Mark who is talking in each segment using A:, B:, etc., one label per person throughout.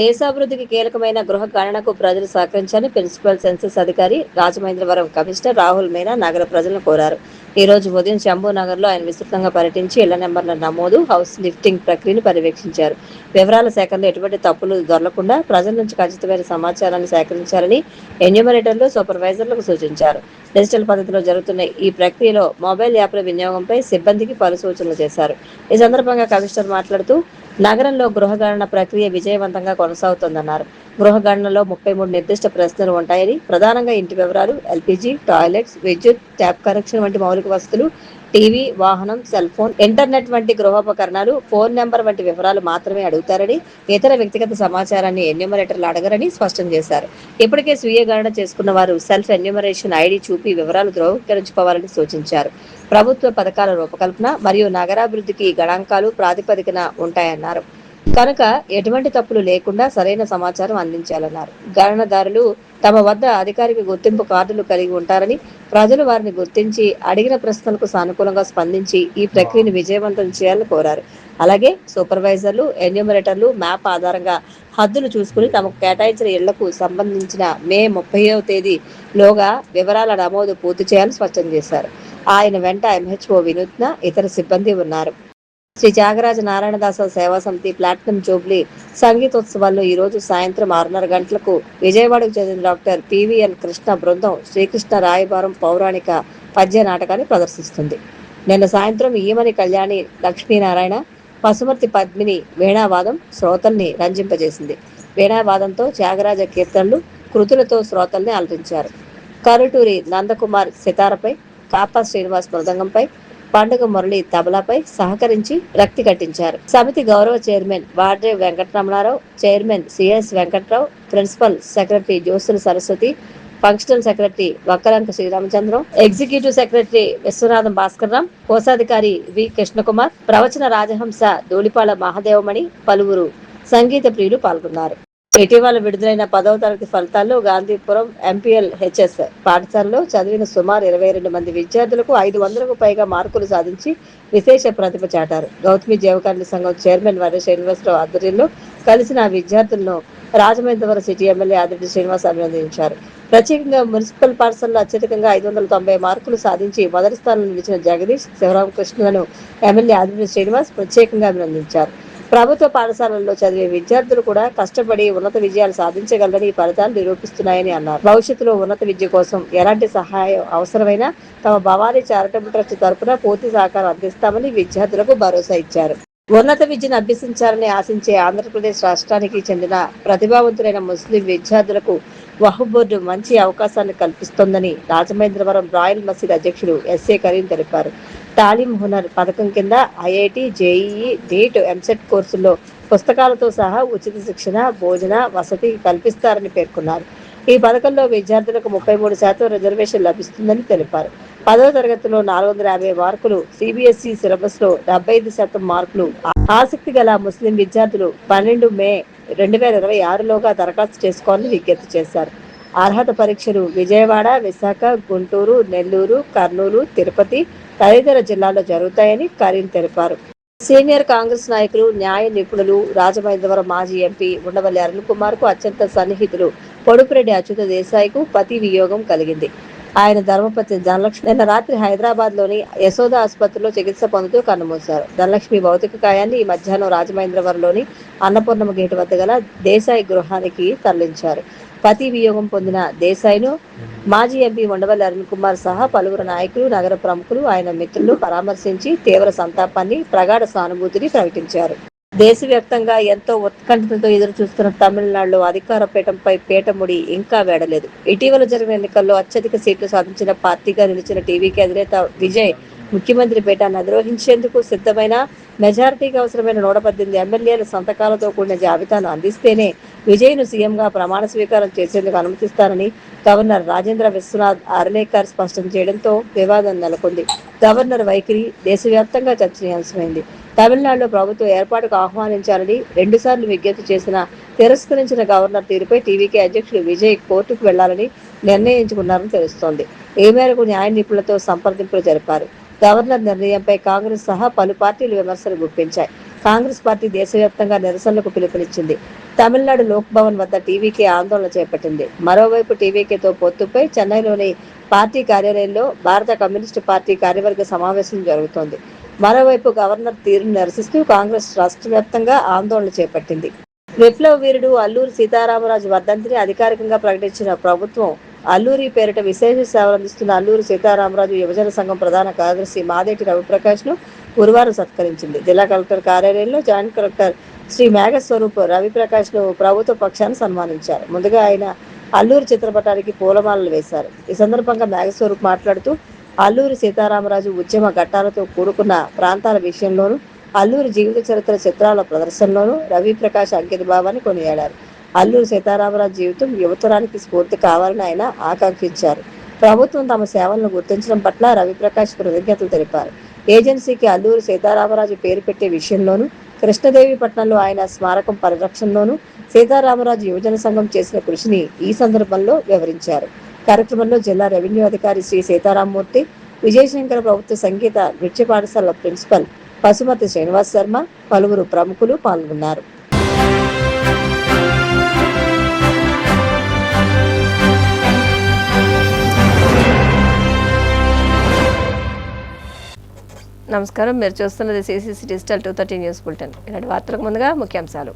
A: దేశాభివృద్ధికి కీలకమైన గృహ గణనకు ప్రజలు సహకరించాలని ప్రిన్సిపల్ సెన్సస్ అధికారి రాజమహేంద్రవరం కమిషనర్ రాహుల్ మీనా నగర ప్రజలను కోరారు. ఈ రోజు ఉదయం శంభూనగర్లో ఆయన విస్తృతంగా పర్యటించి ఇళ్ల నెంబర్ల నమోదు, హౌస్ లిఫ్టింగ్ ప్రక్రియను పర్యవేక్షించారు. వివరాల సేకరణలో ఎటువంటి తప్పులు దొరలకుండా ప్రజల నుంచి ఖచ్చితమైన సమాచారాన్ని సేకరించాలని ఎన్యూమరేటర్లు, సూపర్వైజర్లకు సూచించారు. డిజిటల్ పద్ధతిలో జరుగుతున్న ఈ ప్రక్రియలో మొబైల్ యాప్ల వినియోగంపై సిబ్బందికి పలు సూచనలు చేశారు. ఈ సందర్భంగా కమిషనర్ మాట్లాడుతూ నగరంలో గృహగణన ప్రక్రియ విజయవంతంగా కొనసాగుతోందన్నారు. గృహగణనలో 33 నిర్దిష్ట ప్రశ్నలు ఉంటాయని, ప్రధానంగా ఇంటి వివరాలు, ఎల్పీజీ, టాయిలెట్స్, విద్యుత్, ట్యాప్ కనెక్షన్ వంటి మౌలిక వసతులు, టీవీ, వాహనం, సెల్ ఫోన్, ఇంటర్నెట్ వంటి గృహోపకరణాలు, ఫోన్ నెంబర్ వంటి వివరాలు మాత్రమే అడుగుతారని, ఇతర వ్యక్తిగత సమాచారాన్ని ఎన్యూమరేటర్లు అడగరని స్పష్టం చేశారు. ఇప్పటికే స్వీయ గణన చేసుకున్న వారు సెల్ఫ్ ఎన్యూమరేషన్ ఐడి చూపి వివరాలు ధృవీకరించుకోవాలని సూచించారు. ప్రభుత్వ పథకాల రూపకల్పన మరియు నగరాభివృద్ధికి గణాంకాలు ప్రాతిపదికన ఉంటాయన్నారు. కనుక ఎటువంటి తప్పులు లేకుండా సరైన సమాచారం అందించాలన్నారు. గణనదారులు తమ వద్ద అధికారిక గుర్తింపు కార్డులు కలిగి ఉంటారని, ప్రజలు వారిని గుర్తించి అడిగిన ప్రశ్నలకు సానుకూలంగా స్పందించి ఈ ప్రక్రియను విజయవంతం చేయాలని కోరారు. అలాగే సూపర్వైజర్లు, ఎన్యూమరేటర్లు మ్యాప్ ఆధారంగా హద్దులు చూసుకుని తమకు కేటాయించిన ఇళ్లకు సంబంధించిన మే 30వ తేదీలోగా వివరాల నమోదు పూర్తి చేయాలని స్పష్టం చేశారు. ఆయన వెంట ఎంహెచ్ఓ వినూత్న, ఇతర సిబ్బంది ఉన్నారు. శ్రీ త్యాగరాజ నారాయణదాస సేవా సమితి ప్లాటినం జూబ్లీ సంగీతోత్సవాల్లో ఈ రోజు సాయంత్రం 6:30 గంటలకు విజయవాడకు చెందిన డాక్టర్ పివిఎన్ కృష్ణ బృందం శ్రీకృష్ణ రాయబారం పౌరాణిక పద్య నాటకాన్ని ప్రదర్శిస్తుంది. నిన్న సాయంత్రం ఈమని కళ్యాణి లక్ష్మీనారాయణ, పసుమర్తి పద్మిని వీణావాదం శ్రోతల్ని రంజింపజేసింది. వీణావాదంతో త్యాగరాజ కీర్తనలు, కృతులతో శ్రోతల్ని అలరించారు. కరుటూరి నందకుమార్ సితారపై, కాపా శ్రీనివాస్ మృదంగంపై, పండుగ మురళి తబలాపై సహకరించి రక్తి కట్టించారు. సమితి గౌరవ chairman Vadre Venkataramanarao, chairman CS Venkatrao, principal secretary Josula Saraswati, functional secretary Vakkalanka Sriramachandram, executive secretary Viswanatham Bhaskarram, కోశాధికారి వి కృష్ణకుమార్, ప్రవచన రాజహంస ధూళిపాల మహాదేవమణి, పలువురు సంగీత ప్రియులు పాల్గొన్నారు. ఇటీవల విడుదలైన 10వ తరగతి ఫలితాల్లో గాంధీపురం ఎంపీఎల్ హెచ్ఎస్ పాఠశాలలో చదివిన సుమారు 22 మంది విద్యార్థులకు 500కు పైగా మార్కులు సాధించి విశేష ప్రతిభ చాటారు. గౌతమి జీవకారుణ్య సంఘం చైర్మన్ వర్య శ్రీనివాసరావు ఆధ్వర్యంలో కలిసిన విద్యార్థులను రాజమహేంద్రవరం సిటీ ఎమ్మెల్యే ఆదిరెడ్డి శ్రీనివాస్ అభినందించారు. ప్రత్యేకంగా మున్సిపల్ పాఠశాలలో అత్యధికంగా 590 మార్కులు సాధించి మొదటి స్థానంలో నిలిచిన జగదీష్, శివరామకృష్ణలను ఎమ్మెల్యే ఆదిరెడ్డి శ్రీనివాస్ ప్రత్యేకంగా అభినందించారు. ప్రభుత్వ పాఠశాలల్లో చదివే విద్యార్థులు కూడా కష్టపడి ఉన్నత విజయాలు సాధించగలరని ఈ ఫలితాలు నిరూపిస్తున్నాయని అన్నారు. భవిష్యత్తులో ఉన్నత విద్య కోసం ఎలాంటి సహాయం అవసరమైనా తమ భవానీ చారిటబుల్ ట్రస్ట్ తరపున పూర్తి సహకారం అందిస్తామని విద్యార్థులకు భరోసా ఇచ్చారు. ఉన్నత విద్యను అభ్యసించాలని ఆశించే ఆంధ్రప్రదేశ్ రాష్ట్రానికి చెందిన ప్రతిభావంతులైన ముస్లిం విద్యార్థులకు వక్ఫ్ బోర్డు మంచి అవకాశాన్ని కల్పిస్తోందని రాజమహేంద్రవరం రాయల్ మసీద్ అధ్యక్షుడు ఎస్ఏ కరీం తెలిపారు. తాలీం హునర్ పథకం కింద ఐఐటి, జేఈఈ, నీట్, ఎంసెట్ కోర్సుల్లో పుస్తకాలతో సహా ఉచిత శిక్షణ, భోజన వసతి కల్పిస్తారని పేర్కొన్నారు. ఈ పథకంలో విద్యార్థులకు 33% రిజర్వేషన్ లభిస్తుందని తెలిపారు. 10వ తరగతిలో 450 మార్కులు, సిబిఎస్ఈ సిలబస్ లో 75% మార్కులు ఆసక్తి గల ముస్లిం విద్యార్థులు 12 మే 2026లోగా దరఖాస్తు చేసుకోవాలని విజ్ఞప్తి చేశారు. అర్హత పరీక్షలు విజయవాడ, విశాఖ, గుంటూరు, నెల్లూరు, కర్నూలు, తిరుపతి తదితర జిల్లాల్లో జరుగుతాయని కరీం తెలిపారు. సీనియర్ కాంగ్రెస్ నాయకులు, న్యాయ నిపుణులు, రాజమహేంద్రవరం మాజీ ఎంపీ ఉండవల్లి అరుణ్ కుమార్ కు అత్యంత సన్నిహితులు పొడుపురెడ్డి అచ్యుత దేశాయ్కు పతి వియోగం కలిగింది. ఆయన ధర్మపత్ని ధనలక్ష్మి నిన్న రాత్రి హైదరాబాద్ లోని యశోద ఆసుపత్రిలో చికిత్స పొందుతూ కన్నుమూశారు. ధనలక్ష్మి భౌతిక కాయాన్ని ఈ మధ్యాహ్నం రాజమహేంద్రవరంలోని అన్నపూర్ణమ్మ గేటు వద్ద గల దేశాయ్ గృహానికి తరలించారు. పతి వియోగం పొందిన దేశాయ్ను మాజీ ఎంపీ ఉండవల్లి అరుణ్ కుమార్ సహా పలువురు నాయకులు, నగర ప్రముఖులు, ఆయన మిత్రులు పరామర్శించి తీవ్ర సంతాపాన్ని, ప్రగాఢ సానుభూతిని ప్రకటించారు. దేశవ్యాప్తంగా ఎంతో ఉత్కంఠతో ఎదురు చూస్తున్న తమిళనాడులో అధికార పీఠంపై పీఠముడి ఇంకా వేడలేదు. ఇటీవల జరిగిన ఎన్నికల్లో అత్యధిక సీట్లు సాధించిన పార్టీగా నిలిచిన టీవీకి అధినేత విజయ్ ముఖ్యమంత్రి పీఠాన్ని అధిరోహించేందుకు సిద్ధమైన మెజారిటీకి అవసరమైన 118 ఎమ్మెల్యేల సంతకాలతో కూడిన జాబితాను అందిస్తేనే విజయ్ను సీఎంగా ప్రమాణ స్వీకారం చేసేందుకు అనుమతిస్తారని గవర్నర్ రాజేంద్ర విశ్వనాథ్ అర్లేకర్ స్పష్టం చేయడంతో వివాదం నెలకొంది. గవర్నర్ వైఖరి దేశవ్యాప్తంగా చర్చనీయాంశమైంది. తమిళనాడులో ప్రభుత్వ ఏర్పాటుకు ఆహ్వానించాలని 2 సార్లు విజ్ఞప్తి చేసినా తిరస్కరించిన గవర్నర్ తీరుపై టీవీకే అధ్యక్షుడు విజయ్ కోర్టుకు వెళ్లాలని నిర్ణయించుకున్నారని తెలుస్తోంది. ఈ మేరకు న్యాయ నిపుణులతో సంప్రదింపులు జరిపారు. గవర్నర్ నిర్ణయంపై కాంగ్రెస్ సహా పలు పార్టీలు విమర్శలు గుప్పించాయి. కాంగ్రెస్ పార్టీ దేశవ్యాప్తంగా నిరసనలకు పిలుపునిచ్చింది. తమిళనాడు లోక్ భవన్ వద్ద టీవీకే ఆందోళన చేపట్టింది. మరోవైపు టీవీకేతో పొత్తుపై చెన్నైలోని పార్టీ కార్యాలయంలో భారత కమ్యూనిస్టు పార్టీ కార్యవర్గ సమావేశం జరుగుతోంది. మరోవైపు గవర్నర్ తీరును నిరసిస్తూ కాంగ్రెస్ రాష్ట్ర వ్యాప్తంగా ఆందోళన చేపట్టింది. విప్లవ వీరుడు అల్లూరి సీతారామరాజు వర్ధంతిని అధికారికంగా ప్రకటించిన ప్రభుత్వం అల్లూరి పేరిట విశేష సేవలు అందిస్తున్న అల్లూరి సీతారామరాజు యువజన సంఘం ప్రధాన కార్యదర్శి మాదేటి రవిప్రకాష్ను గురువారం సత్కరించింది. జిల్లా కలెక్టర్ కార్యాలయంలో జాయింట్ కలెక్టర్ శ్రీ మేఘస్వరూప్ రవిప్రకాష్ను ప్రభుత్వ పక్షాన్ని సన్మానించారు. ముందుగా ఆయన అల్లూరి చిత్రపటానికి పూలమాలలు వేశారు. ఈ సందర్భంగా మేఘస్వరూప్ మాట్లాడుతూ అల్లూరి సీతారామరాజు ఉద్యమ ఘట్టాలతో కూడుకున్న ప్రాంతాల విషయంలోనూ అల్లూరి జీవిత చరిత్ర చిత్రాల ప్రదర్శనలోనూ రవిప్రకాష్ అంకిత భావాన్ని కొనియాడారు. అల్లూరి సీతారామరాజు జీవితం యువతరానికి స్ఫూర్తి కావాలని ఆయన ఆకాంక్షించారు. ప్రభుత్వం తమ సేవలను గుర్తించడం పట్ల రవిప్రకాష్ కృతజ్ఞతలు తెలిపారు. ఏజెన్సీకి అల్లూరి సీతారామరాజు పేరు పెట్టే విషయంలోనూ కృష్ణదేవి పట్నంలో ఆయన స్మారకం పరిరక్షణలోనూ సీతారామరాజు యువజన సంఘం చేసిన కృషిని ఈ సందర్భంలో వివరించారు. కార్యక్రమంలో జిల్లా రెవెన్యూ అధికారి శ్రీ సీతారామమూర్తి, విజయశంకర ప్రభుత్వ సంగీత నృత్య పాఠశాల ప్రిన్సిపల్ పశుమతి శ్రీనివాస్ శర్మ, పలువురు ప్రముఖులు పాల్గొన్నారు. నమస్కారం, మీరు చూస్తున్నది సిసిసి డిజిటల్ 230 న్యూస్ బులెటిన్. ఇలాంటి వార్తలకు ముందుగా ముఖ్యాంశాలు.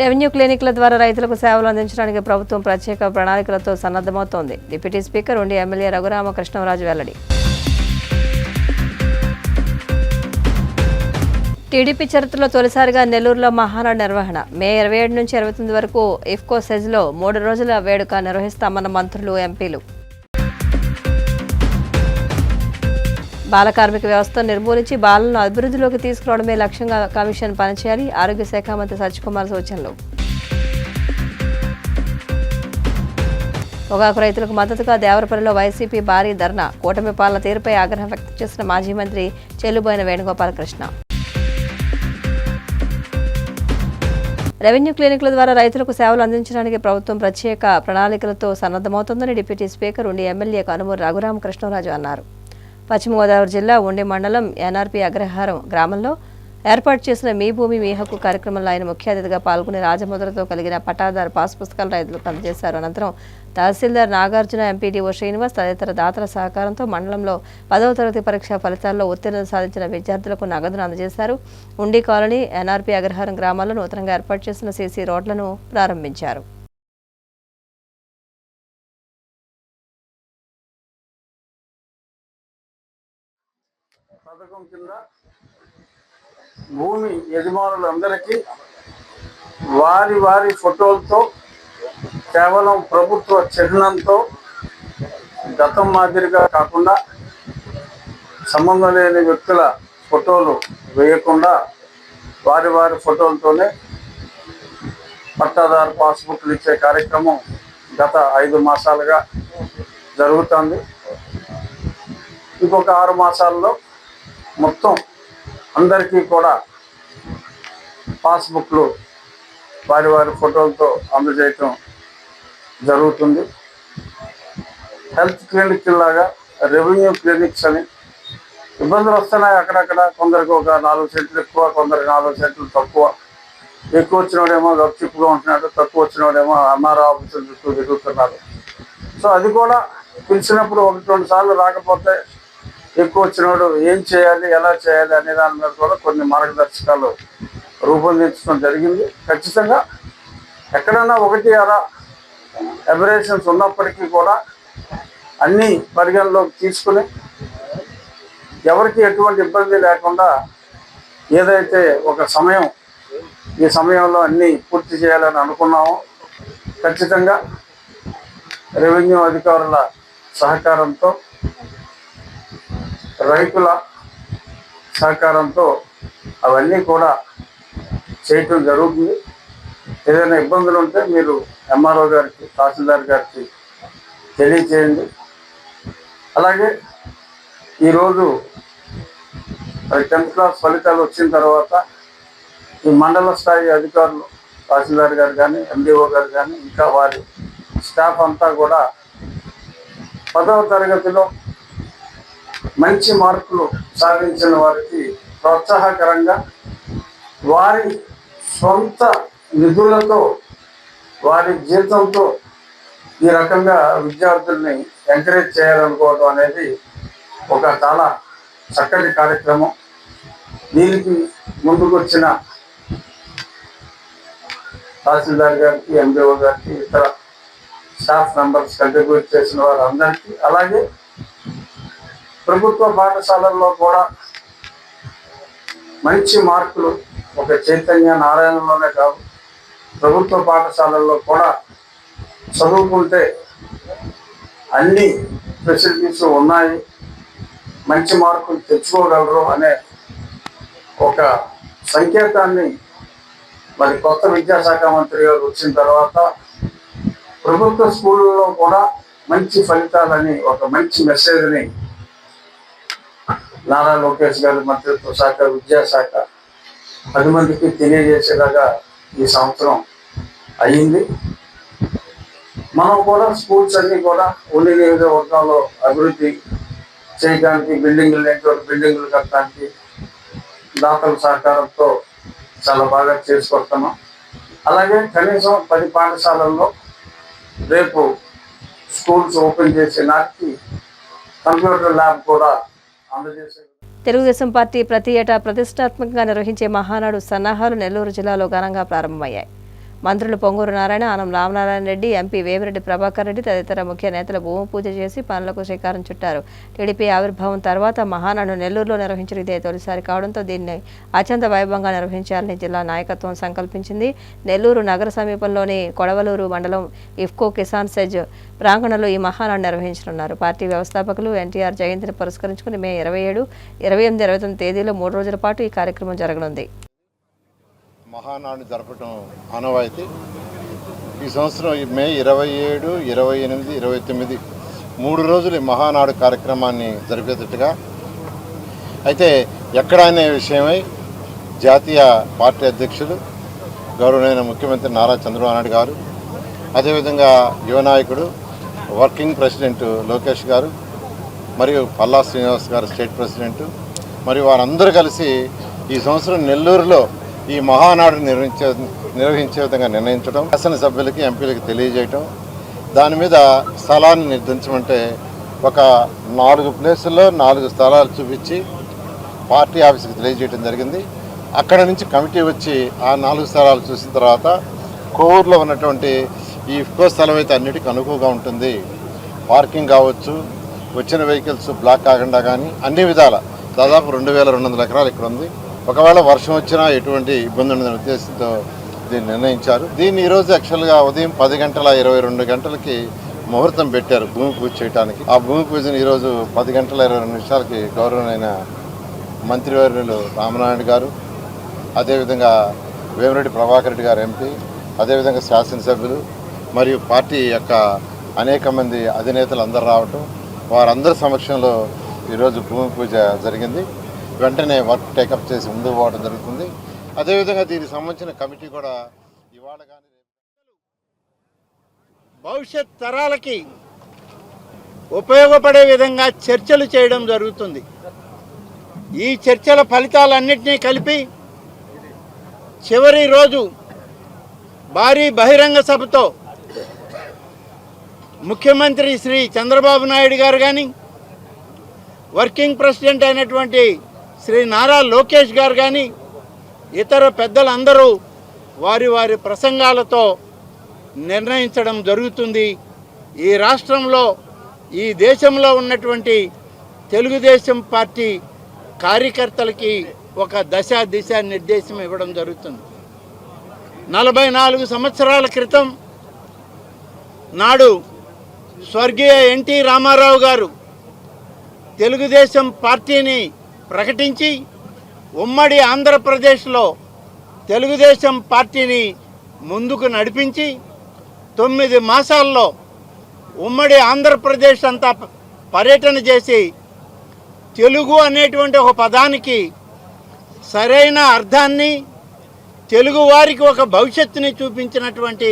A: రెవెన్యూ క్లినిక్ల ద్వారా రైతులకు సేవలు అందించడానికి ప్రభుత్వం ప్రత్యేక ప్రణాళికలతో సన్నద్ధమవుతోంది. డిప్యూటీ స్పీకర్ ఉండి ఎమ్మెల్యే రఘురామకృష్ణరాజు వెల్లడి. టీడీపీ చరిత్రలో తొలిసారిగా నెల్లూరులో మహానాడు నిర్వహణ. మే 27 నుంచి 29 వరకు ఇఫ్కో సెజ్లో 3 రోజుల వేడుక నిర్వహిస్తామన్న మంత్రులు, ఎంపీలు. బాల కార్మిక వ్యవస్థను నిర్మూలించి బాలలను అభివృద్ధిలోకి తీసుకురావడమే లక్ష్యంగా కమిషన్ పనిచేయాలి. ఆరోగ్య శాఖ మంత్రి సత్యకుమార్ సూచనలు. పొగాకు రైతులకు మద్దతుగా దేవరపల్లిలో వైసీపీ భారీ ధర్నా. కూటమి పాలన తీరుపై ఆగ్రహం వ్యక్తం చేసిన మాజీ మంత్రి చెల్లుబోయిన వేణుగోపాలకృష్ణ. రెవెన్యూ క్లినిక్ల ద్వారా రైతులకు సేవలు అందించడానికి ప్రభుత్వం ప్రత్యేక ప్రణాళికలతో సన్నద్ధమవుతోందని డిప్యూటీ స్పీకర్ ఉండి ఎమ్మెల్యే కనుమూరు రఘురామకృష్ణరాజు అన్నారు. పశ్చిమ గోదావరి జిల్లా ఉండి మండలం ఎన్ఆర్పీ అగ్రహారం గ్రామంలో ఏర్పాటు చేసిన మీ భూమి మీ హక్కు కార్యక్రమంలో ఆయన ముఖ్య అతిథిగా పాల్గొని రాజముద్రతో కలిగిన పట్టాదారు పాస్ పుస్తకాలు రైతులకు అందజేశారు. అనంతరం తహసీల్దార్ నాగార్జున, ఎంపీడీఓ శ్రీనివాస్ తదితర దాతల సహకారంతో మండలంలో 10వ తరగతి పరీక్షా ఫలితాల్లో ఉత్తీర్ణత సాధించిన విద్యార్థులకు నగదును అందజేశారు. ఉండి కాలనీ, ఎన్ఆర్పీ అగ్రహారం గ్రామాల్లో నూతనంగా ఏర్పాటు చేసిన సీసీ రోడ్లను ప్రారంభించారు.
B: పథకం కింద భూమి యజమానులందరికీ వారి వారి ఫోటోలతో, కేవలం ప్రభుత్వ చిహ్నంతో, గతం మాదిరిగా కాకుండా సంబంధం లేని వ్యక్తుల ఫోటోలు వేయకుండా వారి వారి ఫోటోలతోనే పట్టాదారు పాస్బుక్లు ఇచ్చే కార్యక్రమం గత 5 మాసాలుగా జరుగుతుంది. ఇంకొక 6 మాసాల్లో మొత్తం అందరికీ కూడా పాస్బుక్లు వారి వారి ఫోటోలతో అందజేయటం జరుగుతుంది. హెల్త్ క్లినిక్ లాగా రెవెన్యూ క్లినిక్స్ అని ఇబ్బందులు వస్తున్నాయి. అక్కడక్కడ కొందరికి ఒక 4 సెంట్లు ఎక్కువ, కొందరికి 4 సెంట్లు తక్కువ. ఎక్కువ వచ్చినోడేమో గప్చిప్పుగా ఉంటున్నాడు, తక్కువ వచ్చినోడేమో ఎంఆర్ఓ ఆఫీసులు చుట్టూ తిరుగుతున్నారు. సో అది కూడా పిలిచినప్పుడు 1-2 సార్లు రాకపోతే ఎక్కువ వచ్చినోడు ఏం చేయాలి, ఎలా చేయాలి అనే దాని మీద కూడా కొన్ని మార్గదర్శకాలు రూపొందించడం జరిగింది. ఖచ్చితంగా ఎక్కడైనా 1-6 అబరేషన్స్ ఉన్నప్పటికీ కూడా అన్నీ పరిగణలోకి తీసుకుని ఎవరికి ఎటువంటి ఇబ్బంది లేకుండా ఏదైతే ఒక సమయం, ఈ సమయంలో అన్నీ పూర్తి చేయాలని అనుకున్నామో ఖచ్చితంగా రెవెన్యూ అధికారుల సహకారంతో, రైతుల సహకారంతో అవన్నీ కూడా చేయటం జరుగుతుంది. ఏదైనా ఇబ్బందులు ఉంటే మీరు ఎంఆర్ఓ గారికి, తహసీల్దార్ గారికి తెలియచేయండి. అలాగే ఈరోజు 10th క్లాస్ ఫలితాలు వచ్చిన తర్వాత ఈ మండల స్థాయి అధికారులు, తహసీల్దార్ గారు కానీ, ఎండిఓ గారు కానీ, ఇంకా వారి స్టాఫ్ అంతా కూడా 10వ తరగతిలో మంచి మార్కులు సాధించిన వారికి ప్రోత్సాహకరంగా వారి సొంత నిధులతో వారి జీతంతో ఈ రకంగా విద్యార్థుల్ని ఎంకరేజ్ చేయాలనుకోవడం అనేది ఒక చాలా చక్కటి కార్యక్రమం. దీనికి ముందుకు వచ్చిన తహసీల్దార్ గారికి, ఎండిఓ గారికి, ఇతర స్టాఫ్ మెంబర్స్ కంట్రిబ్యూట్ చేసిన వారందరికీ, అలాగే ప్రభుత్వ పాఠశాలల్లో కూడా మంచి మార్కులు ఒక చైతన్య నారాయణలోనే కాదు, ప్రభుత్వ పాఠశాలల్లో కూడా చదువుకుంటే అన్ని ఫెసిలిటీస్ ఉన్నాయి, మంచి మార్కులు తెచ్చుకోగలరు అనే ఒక సంకేతాన్ని మరి కొత్త విద్యాశాఖ మంత్రి గారు వచ్చిన తర్వాత ప్రభుత్వ స్కూళ్ళలో కూడా మంచి ఫలితాలని ఒక మంచి మెసేజ్ని నారా లోకేష్ గారి మంత్రిత్వ శాఖ, విద్యాశాఖ 10 మందికి తెలియజేసేలాగా ఈ సంవత్సరం అయ్యింది. మనం కూడా స్కూల్స్ అన్ని కూడా ఉన్ని నియోజకవర్గంలో అభివృద్ధి చేయడానికి, బిల్డింగులు కట్టడానికి దాతల సహకారంతో చాలా బాగా చేసుకొస్తున్నాం. అలాగే కనీసం 10 పాఠశాలల్లో రేపు స్కూల్స్ ఓపెన్ చేసే నాటికి కంప్యూటర్ ల్యాబ్ కూడా అందజేసే.
A: తెలుగుదేశం పార్టీ ప్రతి ఏటా ప్రతిష్టాత్మకంగా నిర్వహించే మహానాడు సన్నాహాలు నెల్లూరు జిల్లాలో ఘనంగా ప్రారంభమయ్యాయి. మంత్రులు పొంగూరు నారాయణ, ఆనం రామనారాయణ రెడ్డి, ఎంపీ వేమిరెడ్డి ప్రభాకర్ రెడ్డి తదితర ముఖ్య నేతలు భూమి పూజ చేసి పనులకు శ్రీకారం చుట్టారు. టీడీపీ ఆవిర్భావం తర్వాత మహానాడు నెల్లూరులో నిర్వహించిన ఇదే తొలిసారి కావడంతో దీన్ని అత్యంత వైభవంగా నిర్వహించాలని జిల్లా నాయకత్వం సంకల్పించింది. నెల్లూరు నగర సమీపంలోని కొడవలూరు మండలం ఇఫ్కో కిసాన్ సెజ్ ప్రాంగణంలో ఈ మహానాడు నిర్వహించనున్నారు. పార్టీ వ్యవస్థాపకులు ఎన్టీఆర్ జయంతిని పురస్కరించుకుని మే 27, 28, 29 తేదీలో 3 రోజుల పాటు ఈ కార్యక్రమం జరగనుంది.
C: మహానాడు జరపడం ఆనవాయితీ. ఈ సంవత్సరం మే 27, 28, 29 3 రోజులు మహానాడు కార్యక్రమాన్ని జరిపేటట్టుగా అయితే ఎక్కడ అనే విషయమై జాతీయ పార్టీ అధ్యక్షులు గౌరవనీయ ముఖ్యమంత్రి నారా చంద్రబాబు నాయుడు గారు, అదేవిధంగా యువ నాయకుడు వర్కింగ్ ప్రెసిడెంట్ లోకేష్ గారు, మరియు పల్లా శ్రీనివాస్ గారు స్టేట్ ప్రెసిడెంట్, మరియు వారందరూ కలిసి ఈ సంవత్సరం నెల్లూరులో ఈ మహానాడు నిర్వహించే విధంగా నిర్ణయించడం, శాసనసభ్యులకి, ఎంపీలకి తెలియజేయటం, దాని మీద స్థలాన్ని నిర్ధరించమంటే ఒక 4 ప్లేసుల్లో 4 స్థలాలు చూపించి పార్టీ ఆఫీస్కి తెలియజేయడం జరిగింది. అక్కడ నుంచి కమిటీ వచ్చి ఆ 4 స్థలాలు చూసిన తర్వాత కోవూరులో ఉన్నటువంటి ఈ ఇఫ్కో స్థలం అయితే అన్నిటికీ అనుకువగా ఉంటుంది, పార్కింగ్ కావచ్చు, వచ్చిన వెహికల్స్ బ్లాక్ కాకుండా కానీ అన్ని విధాల దాదాపు 2200 ఎకరాలు ఇక్కడ ఉంది. ఒకవేళ వర్షం వచ్చినా ఎటువంటి ఇబ్బంది ఉండదనే ఉద్దేశంతో దీన్ని నిర్ణయించారు. దీన్ని ఈరోజు యాక్చువల్గా ఉదయం 10:22 ముహూర్తం పెట్టారు భూమి పూజ చేయడానికి. ఆ భూమి పూజను ఈరోజు 10:22 గౌరవనీయ మంత్రివర్యులు రామనారాయణ గారు, అదేవిధంగా వేమిరెడ్డి ప్రభాకర్ రెడ్డి గారు ఎంపీ, అదేవిధంగా శాసనసభ్యులు మరియు పార్టీ యొక్క అనేక మంది అధినేతలు అందరూ రావటం, వారందరి సమక్షంలో ఈరోజు భూమి పూజ జరిగింది. వెంటనే వర్క్ టేకప్ చేసి ముందుకు పోవడం జరుగుతుంది. అదేవిధంగా దీనికి సంబంధించిన కమిటీ కూడా ఇవాళ కానీ
D: భవిష్యత్ తరాలకి ఉపయోగపడే విధంగా చర్చలు చేయడం జరుగుతుంది. ఈ చర్చల ఫలితాలన్నింటినీ కలిపి చివరి రోజు భారీ బహిరంగ సభతో ముఖ్యమంత్రి శ్రీ చంద్రబాబు నాయుడు గారు కానీ, వర్కింగ్ ప్రెసిడెంట్ అయినటువంటి శ్రీ నారా లోకేష్ గారు కానీ, ఇతర పెద్దలందరూ వారి వారి ప్రసంగాలతో నిర్ణయించడం జరుగుతుంది. ఈ రాష్ట్రంలో, ఈ దేశంలో ఉన్నటువంటి తెలుగుదేశం పార్టీ కార్యకర్తలకి ఒక దిశ నిర్దేశం ఇవ్వడం జరుగుతుంది. 44 సంవత్సరాల క్రితం నాడు స్వర్గీయ ఎన్టీ రామారావు గారు తెలుగుదేశం పార్టీని ప్రకటించి ఉమ్మడి ఆంధ్రప్రదేశ్లో తెలుగుదేశం పార్టీని ముందుకు నడిపించి 9 మాసాల్లో ఉమ్మడి ఆంధ్రప్రదేశ్ అంతా పర్యటన చేసి తెలుగు అనేటువంటి ఒక పదానికి సరైన అర్థాన్ని, తెలుగు వారికి ఒక భవిష్యత్తుని చూపించినటువంటి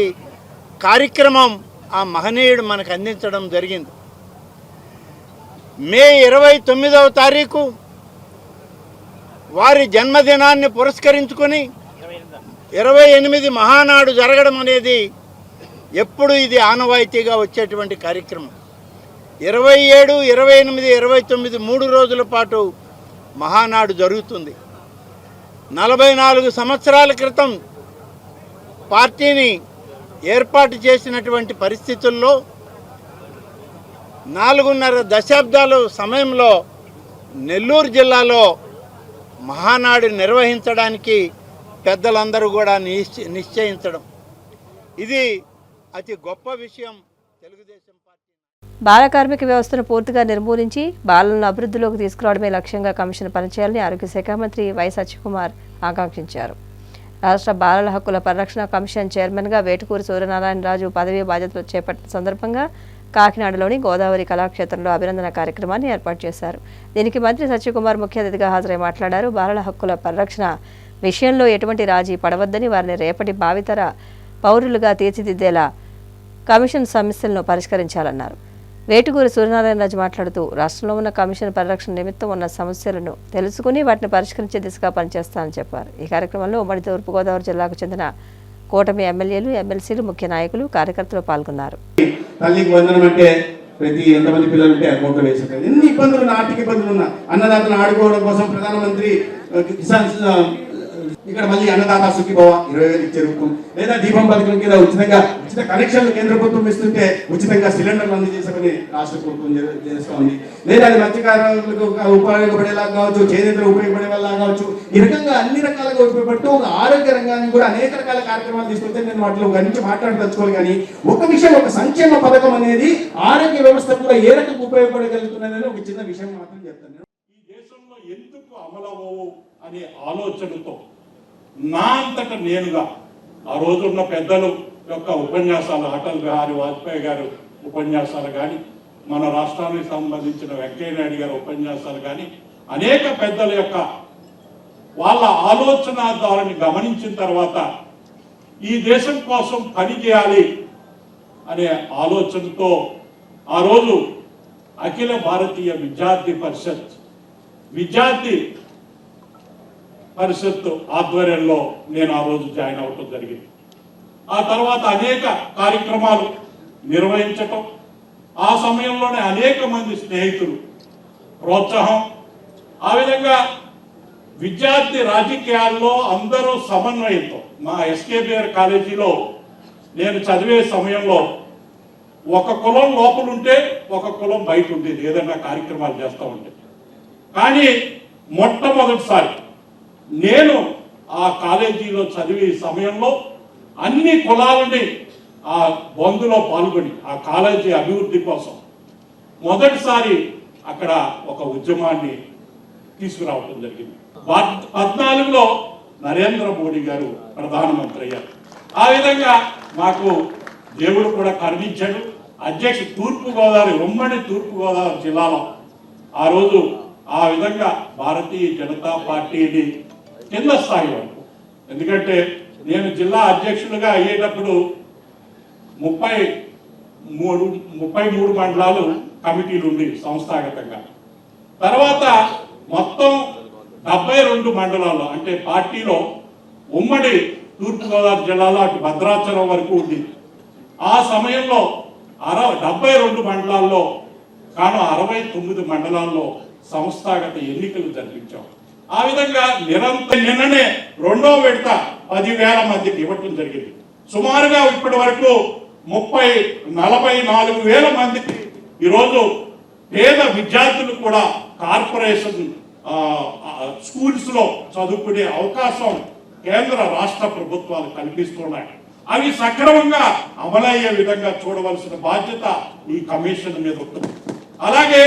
D: కార్యక్రమం ఆ మహనీయుడు మనకు అందించడం జరిగింది. మే 29వ తారీఖు వారి జన్మదినాన్ని పురస్కరించుకొని 28 మహానాడు జరగడం అనేది ఎప్పుడు ఇది ఆనవాయితీగా వచ్చేటువంటి కార్యక్రమం. 27, 28, 29 3 రోజుల పాటు మహానాడు జరుగుతుంది. 44 సంవత్సరాల క్రితం పార్టీని ఏర్పాటు చేసినటువంటి పరిస్థితుల్లో 4.5 దశాబ్దాల సమయంలో నెల్లూరు జిల్లాలో మహానాడు నిర్వహించడానికి పెద్దలందరూ కూడా నిశ్చయించడం ఇది అతి గొప్ప విషయం. తెలుగుదేశం పార్టీ
A: బాల కార్మిక వ్యవస్థను పూర్తిగా నిర్మూలించి బాలలను అభివృద్ధిలోకి తీసుకురావడమే లక్ష్యంగా కమిషన్ పనిచేయాలని ఆరోగ్య శాఖ మంత్రి వై సత్యకుమార్ ఆకాంక్షించారు. రాష్ట్ర బాలల హక్కుల పరిరక్షణ కమిషన్ చైర్మన్గా వేటుకూరి సూర్యనారాయణరాజు పదవీ బాధ్యతలు చేపట్టిన సందర్భంగా కాకినాడలోని గోదావరి కళాక్షేత్రంలో అభినందన కార్యక్రమాన్ని ఏర్పాటు చేశారు. దీనికి మంత్రి సత్యకుమార్ ముఖ్య అతిథిగా హాజరై మాట్లాడారు. బాలల హక్కుల పరిరక్షణ విషయంలో ఎటువంటి రాజీ పడవద్దని, వారిని రేపటి భావితర పౌరులుగా తీర్చిదిద్దేలా కమిషన్ సమస్యలను పరిష్కరించాలన్నారు. వేటుకూరి సూర్యనారాయణరాజు మాట్లాడుతూ రాష్ట్రంలో ఉన్న కమిషన్ పరిరక్షణ నిమిత్తం ఉన్న సమస్యలను తెలుసుకుని వాటిని పరిష్కరించే దిశగా పనిచేస్తానని చెప్పారు. ఈ కార్యక్రమంలో ఉమ్మడి తూర్పుగోదావరి జిల్లాకు చెందిన కూటమి ఎమ్మెల్యేలు, ఎమ్మెల్సీలు, ముఖ్య నాయకులు, కార్యకర్తలు పాల్గొన్నారు.
E: తల్లికి వందనం అంటే ప్రతి ఎంతమంది పిల్లలు ఉంటే అకౌంట్లో వేసారు. ఎన్ని ఇబ్బందులు ఉన్న, ఆర్థిక ఇబ్బందులు ఉన్న అన్నదాతను ఆడుకోవడం కోసం ప్రధానమంత్రి కిసాన్ ఇక్కడ మళ్ళీ అన్నదాత సుఖీభవ 20,000 ఇచ్చారు. లేదా దీపం పథకం కింద ఉచిత కనెక్షన్లు కేంద్ర ప్రభుత్వం ఇస్తుంటే ఉచితంగా సిలిండర్లు అందజేసుకుని రాష్ట్ర ప్రభుత్వం చేస్తూ ఉంది. లేదా అది మత్స్యకారులకు ఉపయోగపడేలా కావచ్చు, చేనేతలు ఉపయోగపడే వాళ్ళ కావచ్చు, ఈ రకంగా అన్ని రకాలుగా ఉపయోగపడుతూ ఒక ఆరోగ్య రంగాన్ని కూడా అనేక రకాల కార్యక్రమాలు తీసుకొస్తే నేను వాటిలో గురించి మాట్లాడదలుచుకోవాలి. కానీ ఒక విషయం, ఒక సంక్షేమ పథకం అనేది ఆరోగ్య వ్యవస్థ కూడా ఏ రకంగా ఉపయోగపడగలుగుతున్నదని ఒక చిన్న విషయం మాత్రం చెప్తాను.
F: ఈ దేశంలో ఎందుకు అమలవవు అనే ఆలోచనతో నా అంతట నేనుగా ఆ రోజున్న పెద్దలు యొక్క ఉపన్యాసాలు, అటల్ బిహారీ వాజ్పేయి గారు ఉపన్యాసాలు కానీ, మన రాష్ట్రానికి సంబంధించిన వెంకయ్య నాయుడు గారి ఉపన్యాసాలు కానీ, అనేక పెద్దల యొక్క వాళ్ళ ఆలోచన ధోరణి గమనించిన తర్వాత ఈ దేశం కోసం పని చేయాలి అనే ఆలోచనతో ఆ రోజు అఖిల భారతీయ విద్యార్థి పరిషత్ ఆధ్వర్యంలో నేను ఆ రోజు జాయిన్ అవ్వటం జరిగింది. ఆ తర్వాత అనేక కార్యక్రమాలు నిర్వహించటం, ఆ సమయంలోనే అనేక మంది స్నేహితులు ప్రోత్సాహం, ఆ విధంగా విద్యార్థి రాజకీయాల్లో అందరూ సమన్వయంతో మా ఎస్కేబిఆర్ కాలేజీలో నేను చదివే సమయంలో ఒక కులం లోపలుంటే ఒక కులం బయట ఉండేది ఏదైనా కార్యక్రమాలు చేస్తూ ఉంటే. కానీ మొట్టమొదటిసారి నేను ఆ కాలేజీలో చదివే సమయంలో అన్ని కులాలని ఆ బంద్లో పాల్గొని ఆ కాలేజీ అభివృద్ధి కోసం మొదటిసారి అక్కడ ఒక ఉద్యమాన్ని తీసుకురావడం జరిగింది. 14లో నరేంద్ర మోడీ గారు ప్రధానమంత్రి అయ్యారు. ఆ విధంగా మాకు దేవుడు కూడా కరుణించాడు. ఉమ్మడి తూర్పుగోదావరి జిల్లాలో ఆ రోజు ఆ విధంగా భారతీయ జనతా పార్టీని కింద స్థాయి వరకు, ఎందుకంటే నేను జిల్లా అధ్యక్షులుగా అయ్యేటప్పుడు 33 మండలాలు కమిటీలు ఉండి సంస్థాగతంగా, తర్వాత మొత్తం 72 మండలాల్లో అంటే పార్టీలో ఉమ్మడి తూర్పుగోదావరి జిల్లాలో అటు భద్రాచలం వరకు ఉంది. ఆ సమయంలో 72 మండలాల్లో కాను 69 మండలాల్లో సంస్థాగత ఎన్నికలు జరిపించాం. ఆ విధంగా నిన్ననే 2వ విడత 10,000 మందికి ఇవ్వటం జరిగింది. సుమారుగా ఇప్పటి వరకు 44,000 మందికి ఈరోజు పేద విద్యార్థులు కూడా కార్పొరేషన్ స్కూల్స్ లో చదువుకునే అవకాశం కేంద్ర రాష్ట్ర ప్రభుత్వాలు కల్పిస్తున్నాయి. అవి సక్రమంగా అమలయ్యే విధంగా చూడవలసిన బాధ్యత ఈ కమిషన్ మీద ఉంటుంది. అలాగే